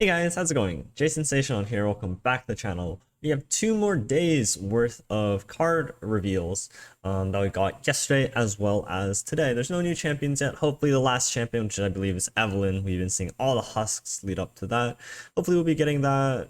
Hey guys, how's it going? Jason Station here. Welcome back to the channel. We have 2 more days worth of card reveals that we got yesterday as well as today. There's no new champions yet. Hopefully the last champion, which I believe is Evelyn. We've been seeing all the husks lead up to that. Hopefully we'll be getting that,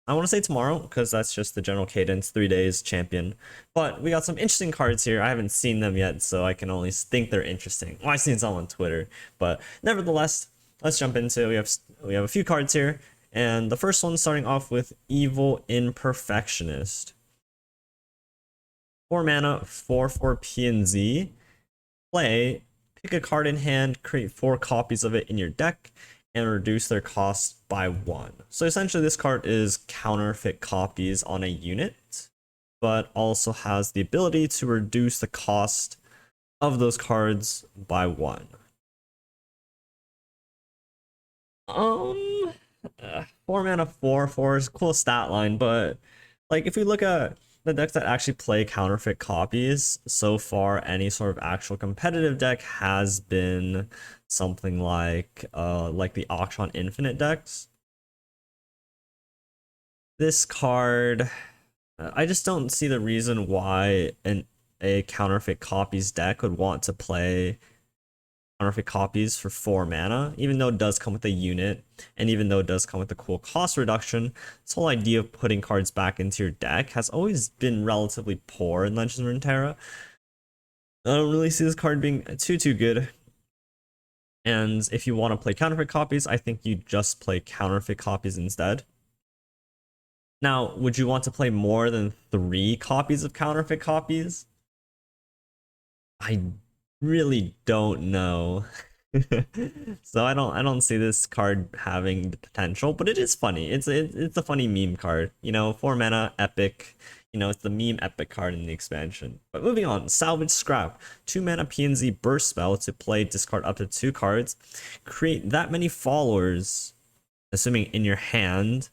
I want to say tomorrow, because that's just the general cadence, 3 days champion. But we got some interesting cards here. I haven't seen them yet, so I can only think they're interesting. Well, I've seen some on Twitter, but nevertheless, let's jump into it. We have a few cards here, and the first one starting off with Evil Imperfectionist. 4 mana, 4/4 P&Z. Play, pick a card in hand, create 4 copies of it in your deck, and reduce their cost by 1. So essentially this card is counterfeit copies on a unit, but also has the ability to reduce the cost of those cards by 1. 4 mana 4/4 is a cool stat line, but like if we look at the decks that actually play counterfeit copies, so far any sort of actual competitive deck has been something like the Auction Infinite decks. This card, I just don't see the reason why a counterfeit copies deck would want to play counterfeit copies for 4 mana, even though it does come with a unit, and even though it does come with a cool cost reduction. This whole idea of putting cards back into your deck has always been relatively poor in Legends of Runeterra. I don't really see this card being too good. And if you want to play counterfeit copies, I think you just play counterfeit copies instead. Now, would you want to play more than 3 copies of counterfeit copies? I really don't know. So I don't see this card having the potential, but it is funny. It's a funny meme card. 4 mana epic. It's the meme epic card in the expansion. But moving on, Salvage Scrap. 2 mana P&Z burst spell to play, discard up to 2 cards. Create that many followers, assuming in your hand,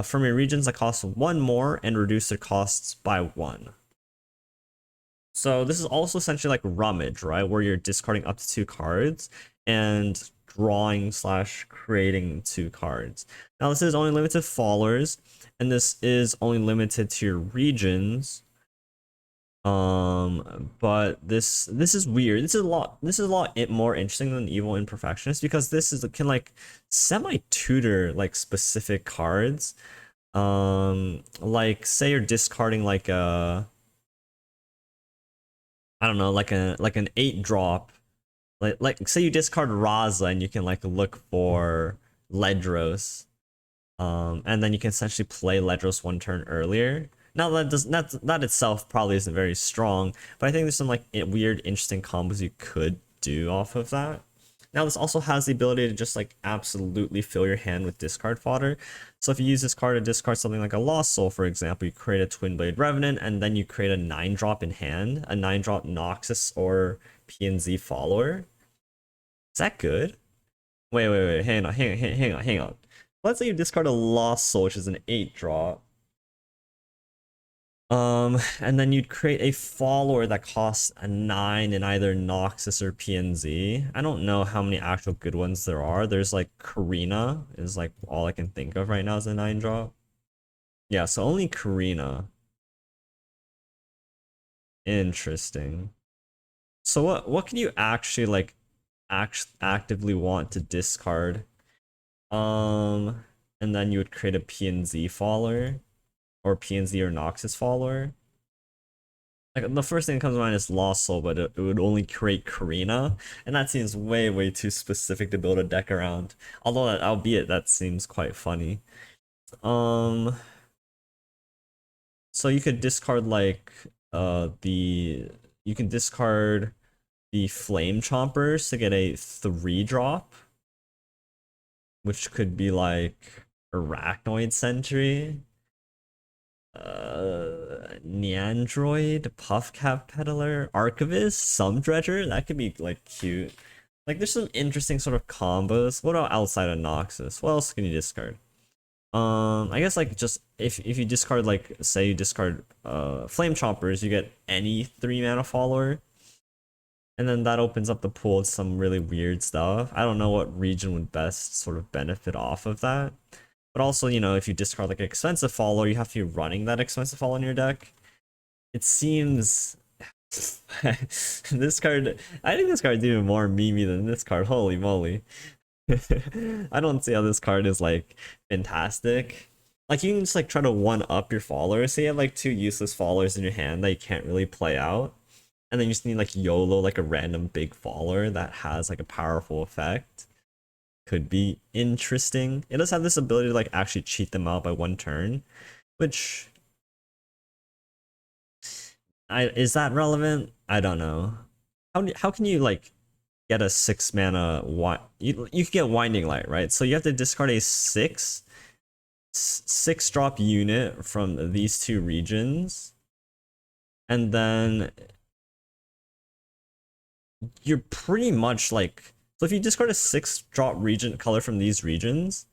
from your regions that cost 1 more and reduce their costs by 1. So this is also essentially like Rummage, right? Where you're discarding up to 2 cards and drawing / creating 2 cards. Now this is only limited to followers, and this is only limited to your regions. But this is weird. This is a lot more interesting than Evil Imperfectionist, because this can like semi-tutor like specific cards. Like say you're discarding like a, I don't know, like an 8-drop. Like say you discard Raza and you can like look for Ledros. And then you can essentially play Ledros 1 turn earlier. Now that itself probably isn't very strong, but I think there's some like weird, interesting combos you could do off of that. Now this also has the ability to just like absolutely fill your hand with discard fodder. So if you use this card to discard something like a Lost Soul, for example, you create a Twin Blade Revenant, and then you create a 9-drop in hand, a 9-drop Noxus or P&Z follower. Is that good? Wait, hang on. Let's say you discard a Lost Soul, which is an 8-drop. And then you'd create a follower that costs a 9 in either Noxus or P&Z. I don't know how many actual good ones there are. There's like Karina is like all I can think of right now as a 9-drop. Yeah, so only Karina. Interesting. So what can you actually like actively want to discard? And then you would create a P&Z follower, or P&Z or Noxus follower. Like the first thing that comes to mind is Lost Soul, but it would only create Karina, and that seems way too specific to build a deck around. Although albeit that seems quite funny. So you could discard like you can discard the Flame Chompers to get a 3-drop, which could be like Arachnoid Sentry, Neandroid, Puffcap Peddler, Archivist, Some Dredger. That could be like cute. Like there's some interesting sort of combos. What about outside of Noxus? What else can you discard? I guess like just if you discard, like say you discard Flame Chompers, you get any 3 mana follower. And then that opens up the pool to some really weird stuff. I don't know what region would best sort of benefit off of that. But also, you know, if you discard like an expensive follower, you have to be running that expensive follower in your deck. It seems this card, I think this card's even more memey than this card. Holy moly. I don't see how this card is like fantastic. Like you can just like try to one up your followers. Say you have like two useless followers in your hand that you can't really play out. And then you just need like YOLO, like a random big follower that has like a powerful effect. Could be interesting. It does have this ability to like actually cheat them out by one turn, which is that relevant? I don't know. How can you like get a 6 mana you can get Winding Light, right? So you have to discard a 6 drop unit from these two regions, and then you're pretty much like, so if you discard a 6 drop region color from these regions,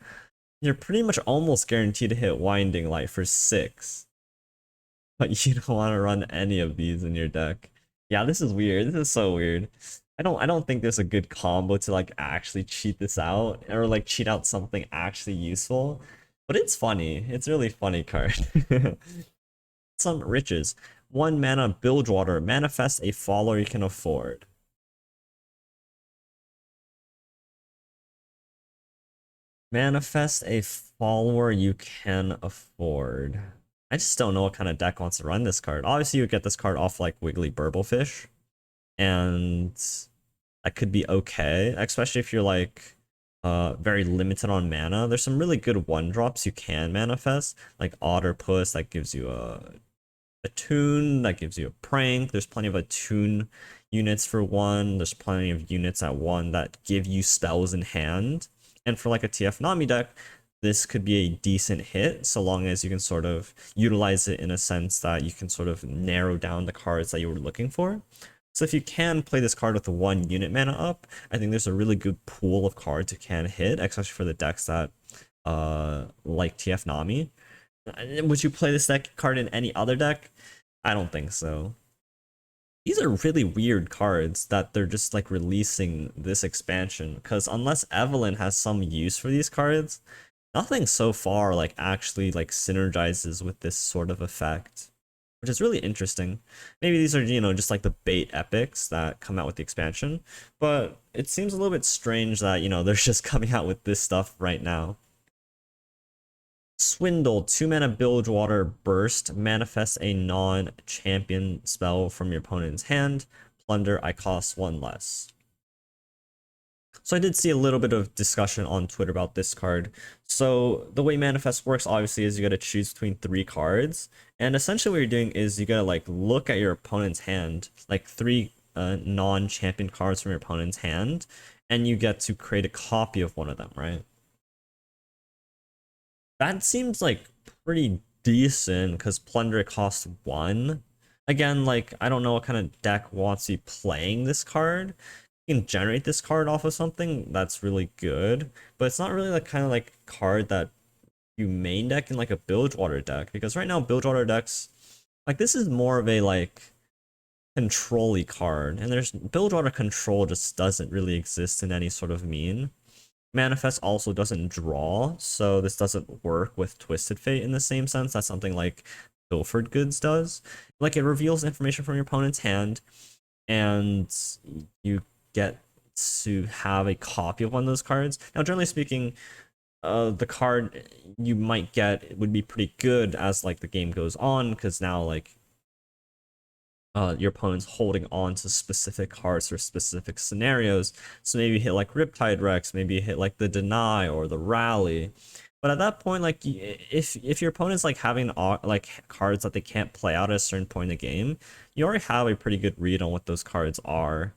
you're pretty much almost guaranteed to hit Winding Light for 6. But you don't want to run any of these in your deck. Yeah, this is weird. This is so weird. I don't think there's a good combo to like actually cheat this out or like cheat out something actually useful. But it's funny. It's really funny card. Some Riches. 1 mana Bilgewater. Manifest a follower you can afford. Manifest a follower you can afford. I just don't know what kind of deck wants to run this card. Obviously, you would get this card off like Wiggly Burblefish, and that could be okay, especially if you're like very limited on mana. There's some really good 1-drops you can manifest, like Otterpuss that gives you a tune, that gives you a prank. There's plenty of attune units for 1. There's plenty of units at 1 that give you spells in hand. And for like a TF Nami deck, this could be a decent hit, so long as you can sort of utilize it in a sense that you can sort of narrow down the cards that you were looking for. So if you can play this card with the 1 unit mana up, I think there's a really good pool of cards you can hit, especially for the decks that like TF Nami. Would you play this deck card in any other deck? I don't think so. These are really weird cards that they're just like releasing this expansion, because unless Evelyn has some use for these cards, nothing so far like actually like synergizes with this sort of effect, which is really interesting. Maybe these are, you know, just like the bait epics that come out with the expansion, but it seems a little bit strange that, you know, they're just coming out with this stuff right now. Swindle, 2 mana Bilgewater Burst, manifest a non-champion spell from your opponent's hand. Plunder, I cost 1 less. So I did see a little bit of discussion on Twitter about this card. So the way Manifest works, obviously, is you gotta choose between 3 cards. And essentially what you're doing is you gotta like look at your opponent's hand, like 3 non-champion cards from your opponent's hand, and you get to create a copy of one of them, right? That seems like pretty decent because Plunder costs 1. Again, like, I don't know what kind of deck wants to be playing this card. You can generate this card off of something that's really good, but it's not really the kind of like card that you main deck in like a Bilgewater deck, because right now Bilgewater decks, like, this is more of a like control-y card, and there's Bilgewater control just doesn't really exist in any sort of mean. Manifest also doesn't draw, so this doesn't work with Twisted Fate in the same sense. That's something like Pilfered Goods does. Like, it reveals information from your opponent's hand, and you get to have a copy of one of those cards. Now, generally speaking, the card you might get would be pretty good as like the game goes on, because now like your opponent's holding on to specific cards for specific scenarios. So maybe you hit like Riptide Rex, maybe you hit like the Deny or the Rally. But at that point, like, if your opponent's like having like cards that they can't play out at a certain point in the game, you already have a pretty good read on what those cards are.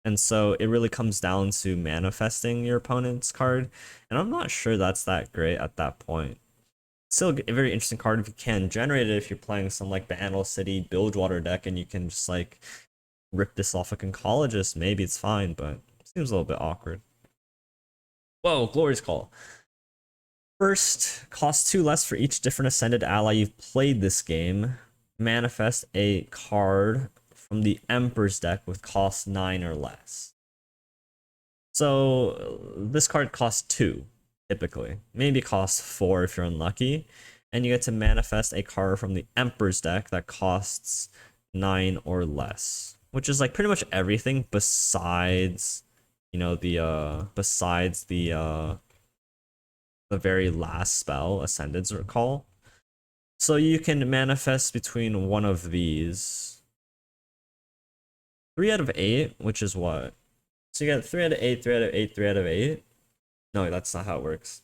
And so it really comes down to manifesting your opponent's card, and I'm not sure that's that great at that point. Still a very interesting card if you can generate it, if you're playing some like Bantle City Bilgewater deck and you can just like rip this off a Conchologist, maybe it's fine, but it seems a little bit awkward. Whoa, Glory's Call. First, cost 2 less for each different Ascended ally you've played this game. Manifest a card from the Emperor's deck with cost 9 or less. So this card costs 2, typically. Maybe costs 4 if you're unlucky. And you get to manifest a card from the Emperor's deck that costs 9 or less. Which is like pretty much everything besides, you know, the very last spell, Ascendance Recall. So you can manifest between one of these. 3 out of 8, which is what? So you got 3 out of 8, 3 out of 8, 3 out of 8. No, that's not how it works.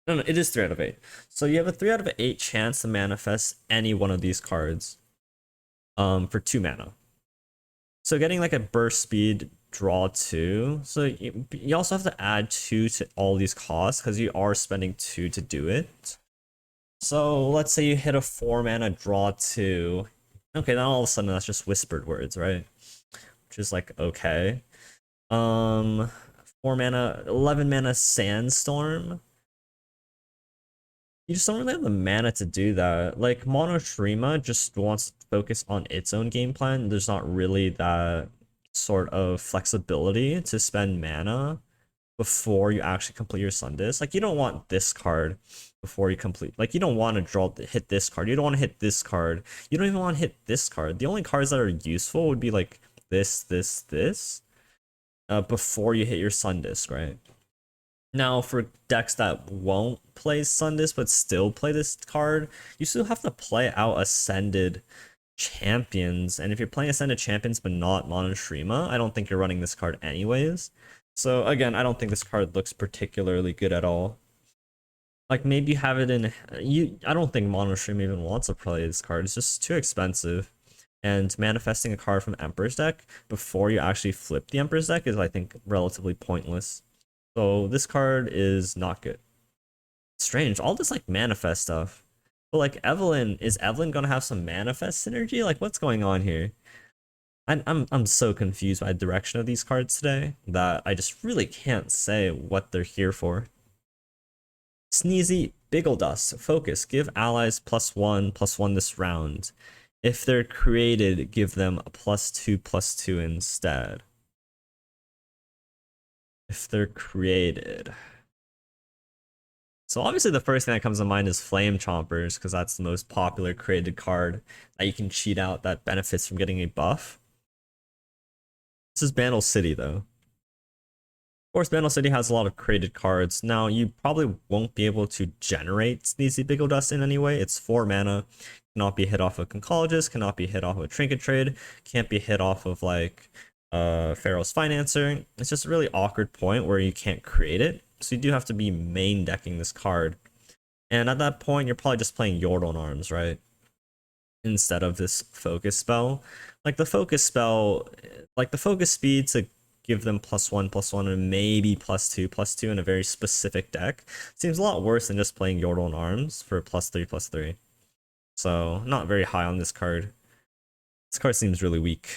No, it is 3 out of 8. So you have a 3 out of 8 chance to manifest any one of these cards for 2 mana. So getting like a burst speed, draw 2. So you also have to add 2 to all these costs because you are spending 2 to do it. So let's say you hit a 4 mana, draw 2. Okay, then all of a sudden that's just whispered words, right? Which is like, okay. 4 mana, 11 mana Sandstorm. You just don't really have the mana to do that. Like, Monotrema just wants to focus on its own game plan. There's not really that sort of flexibility to spend mana before you actually complete your Sundisk. Like, you don't want this card before you complete. Like, you don't want to hit this card. You don't want to hit this card. You don't even want to hit this card. The only cards that are useful would be like this, before you hit your Sundisk, right? Now, for decks that won't play Sundisk but still play this card, you still have to play out Ascended Champions. And if you're playing Ascended Champions but not Monotrema, I don't think you're running this card anyways. So again, I don't think this card looks particularly good at all. Like, maybe you have it in I don't think Monotrema even wants to play this card. It's just too expensive. And manifesting a card from Emperor's deck before you actually flip the Emperor's deck is, I think, relatively pointless. So this card is not good. Strange, all this like manifest stuff. But like is Evelyn gonna have some manifest synergy? Like, what's going on here? I'm so confused by the direction of these cards today that I just really can't say what they're here for. Sneezy Biggledust. Focus. Give allies +1/+1 this round. If they're created, give them a +2/+2 instead. If they're created. So obviously the first thing that comes to mind is Flame Chompers, because that's the most popular created card that you can cheat out that benefits from getting a buff. This is Bandle City though. Of course, Bandle City has a lot of created cards. Now, you probably won't be able to generate Sneezy Biggledust in any way. It's 4 mana. Cannot be hit off of Conchologist, cannot be hit off of a Trinket Trade, can't be hit off of like Pharaoh's Financer. It's just a really awkward point where you can't create it. So you do have to be main decking this card. And at that point, you're probably just playing Yordle Arms, right? Instead of this focus spell. Like the focus spell, like the focus speed to give them +1/+1 and maybe +2/+2 in a very specific deck seems a lot worse than just playing Yordle Arms for +3/+3. So not very high on this card. This card seems really weak.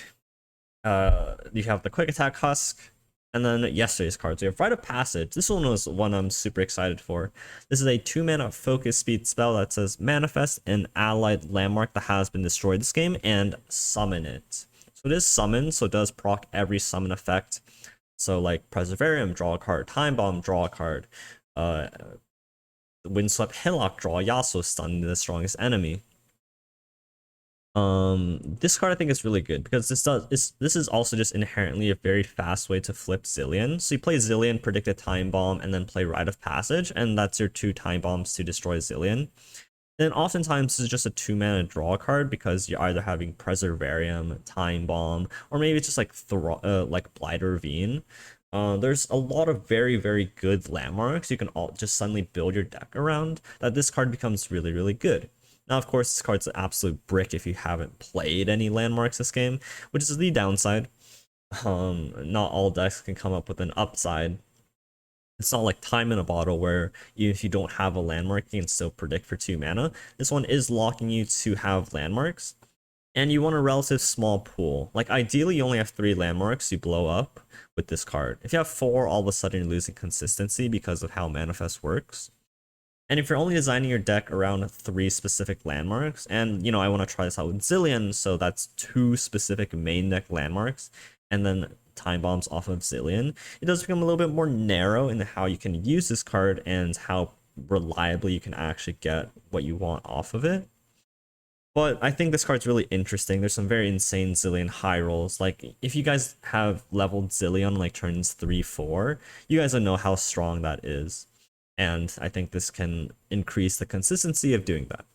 You have the Quick Attack Husk, and then yesterday's cards. We have Rite of Passage. This one was one I'm super excited for. This is a 2 mana focus speed spell that says manifest an allied landmark that has been destroyed this game and summon it. So it is summoned, so it does proc every summon effect. So like Preservarium, draw a card. Time Bomb, draw a card. Windswept Hillock, draw Yasuo, stun the strongest enemy. This card I think is really good because this is also just inherently a very fast way to flip Zilean. So you play Zilean, predict a Time Bomb, and then play Rite of Passage, and that's your 2 Time Bombs to destroy Zilean. Then oftentimes this is just a 2 mana draw card because you're either having Preservarium, Time Bomb, or maybe it's just like Blight Ravine. There's a lot of very, very good landmarks you can all just suddenly build your deck around that this card becomes really, really good. Now, of course, this card's an absolute brick if you haven't played any landmarks this game, which is the downside. Not all decks can come up with an upside. It's not like Time in a Bottle where if you don't have a landmark, you can still predict for 2 mana. This one is locking you to have landmarks, and you want a relative small pool. Like, ideally, you only have 3 landmarks you blow up with this card. If you have 4, all of a sudden you're losing consistency because of how Manifest works. And if you're only designing your deck around 3 specific landmarks, and I want to try this out with Zillion, so that's 2 specific main deck landmarks, and then time bombs off of Zillion, it does become a little bit more narrow in how you can use this card and how reliably you can actually get what you want off of it. But I think this card's really interesting. There's some very insane Zillion high rolls. Like, if you guys have leveled Zillion like turns 3-4, you guys will know how strong that is. And I think this can increase the consistency of doing that.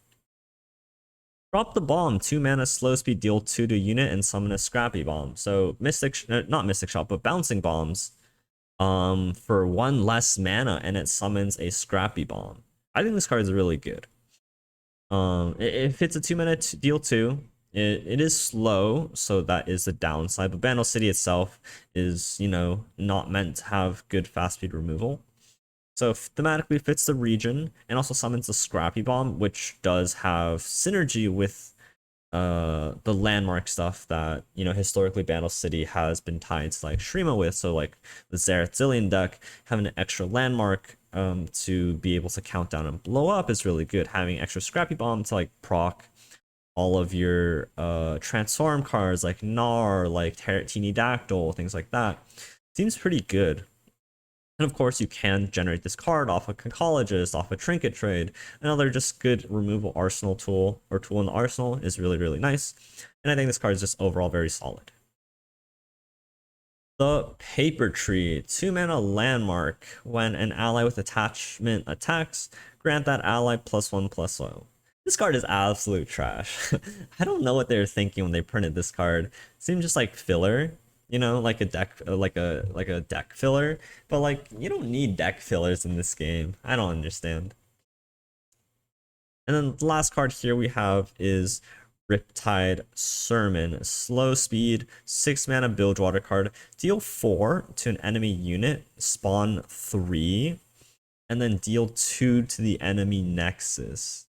Drop the Bomb, 2 mana, slow speed, deal 2 to unit, and summon a Scrappy Bomb. So not Mystic Shot, but Bouncing Bombs for 1 less mana, and it summons a Scrappy Bomb. I think this card is really good. If it's a 2 mana deal 2, it is slow, so that is the downside. But Bandle City itself is, not meant to have good fast speed removal. So thematically fits the region, and also summons the Scrappy Bomb, which does have synergy with the landmark stuff that, historically Bandle City has been tied to like Shrima with. So like the Xerath Zillion deck, having an extra landmark to be able to count down and blow up is really good. Having extra Scrappy Bomb to like proc all of your transform cards like Gnar, like Teeny Dactyl, things like that, seems pretty good. And of course, you can generate this card off a Conchologist, off a Trinket Trade. Another just good removal arsenal tool, or tool in the arsenal, is really, really nice. And I think this card is just overall very solid. The Paper Tree, 2 mana landmark. When an ally with attachment attacks, grant that ally +1/+0. This card is absolute trash. I don't know what they were thinking when they printed this card. It seemed just like filler. Like a deck, like a deck filler, but like you don't need deck fillers in this game. I don't understand. And then the last card here we have is Riptide Sermon, slow speed, 6 mana Bilgewater card, deal 4 to an enemy unit, spawn 3, and then deal 2 to the enemy nexus.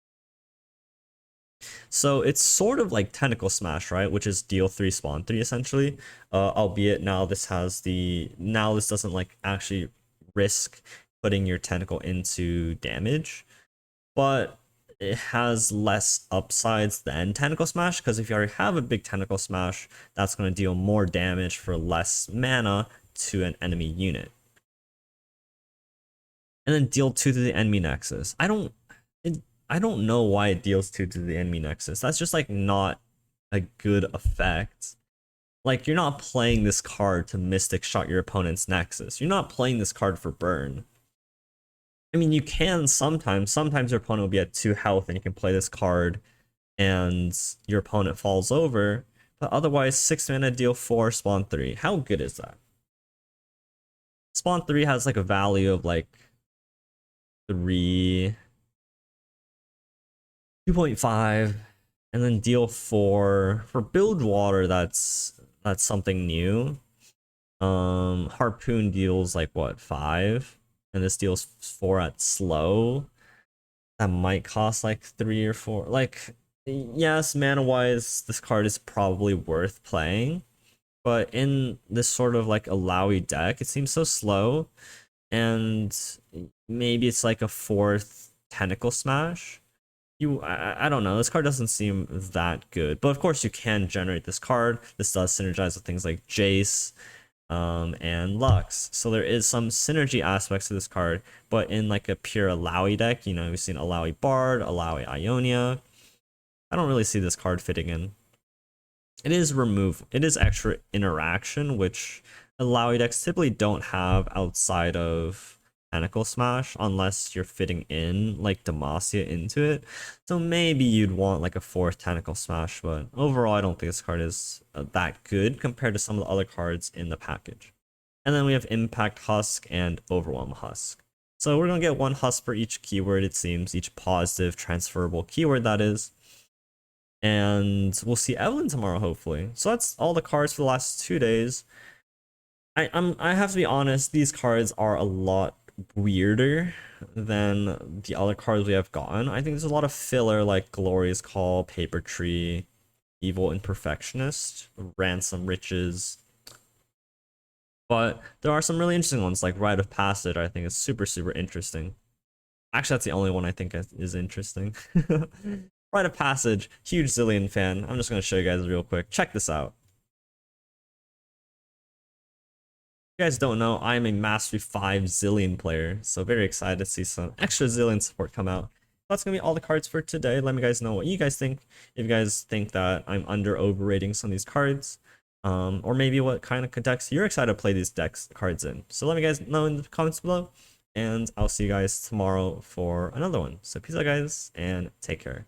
So it's sort of like Tentacle Smash, right? Which is deal 3, spawn 3 essentially. Albeit now this doesn't like actually risk putting your tentacle into damage, but it has less upsides than Tentacle Smash, because if you already have a big Tentacle Smash, that's going to deal more damage for less mana to an enemy unit. And then deal 2 to the enemy nexus. I don't know why it deals 2 to the enemy nexus. That's just like not a good effect. Like, you're not playing this card to Mystic Shot your opponent's nexus. You're not playing this card for burn. I mean, you can sometimes. Sometimes your opponent will be at 2 health and you can play this card and your opponent falls over. But otherwise, 6 mana, deal 4, spawn 3. How good is that? Spawn 3 has like a value of like 3... 2.5, and then deal 4 for Bilgewater. That's something new. Harpoon deals like what, 5, and this deals 4 at slow. That might cost like 3 or 4. Like, yes, mana wise this card is probably worth playing, but in this sort of like Alawi deck it seems so slow, and maybe it's like a 4th Tentacle Smash. I don't know. This card doesn't seem that good, but of course you can generate this card. This does synergize with things like Jace, and Lux. So there is some synergy aspects to this card, but in like a pure Alawi deck, we've seen Alawi Bard, Alawi Ionia. I don't really see this card fitting in. It is extra interaction, which Alawi decks typically don't have outside of Tentacle Smash, unless you're fitting in like Demacia into it. So maybe you'd want like a 4th Tentacle Smash, but overall I don't think this card is that good compared to some of the other cards in the package. And then we have Impact Husk and Overwhelm Husk. So we're gonna get 1 Husk for each keyword, it seems, each positive transferable keyword that is. And we'll see Evelyn tomorrow, hopefully. So that's all the cards for the last 2 days. I have to be honest, these cards are a lot weirder than the other cards we have gotten. I think there's a lot of filler like Glorious Call, Paper Tree, Evil Imperfectionist, Ransom Riches. But there are some really interesting ones like Rite of Passage. I think is super, super interesting. Actually, that's the only one I think is interesting. Rite of Passage, huge Zillion fan. I'm just gonna show you guys real quick. Check this out. If you guys don't know, I am a Mastery 5 Zillion player, so very excited to see some extra Zillion support come out. That's gonna be all the cards for today. Let me guys know what you guys think. If you guys think that I'm overrating some of these cards, or maybe what kind of decks you're excited to play these cards in. So let me guys know in the comments below, and I'll see you guys tomorrow for another one. So peace out, guys, and take care.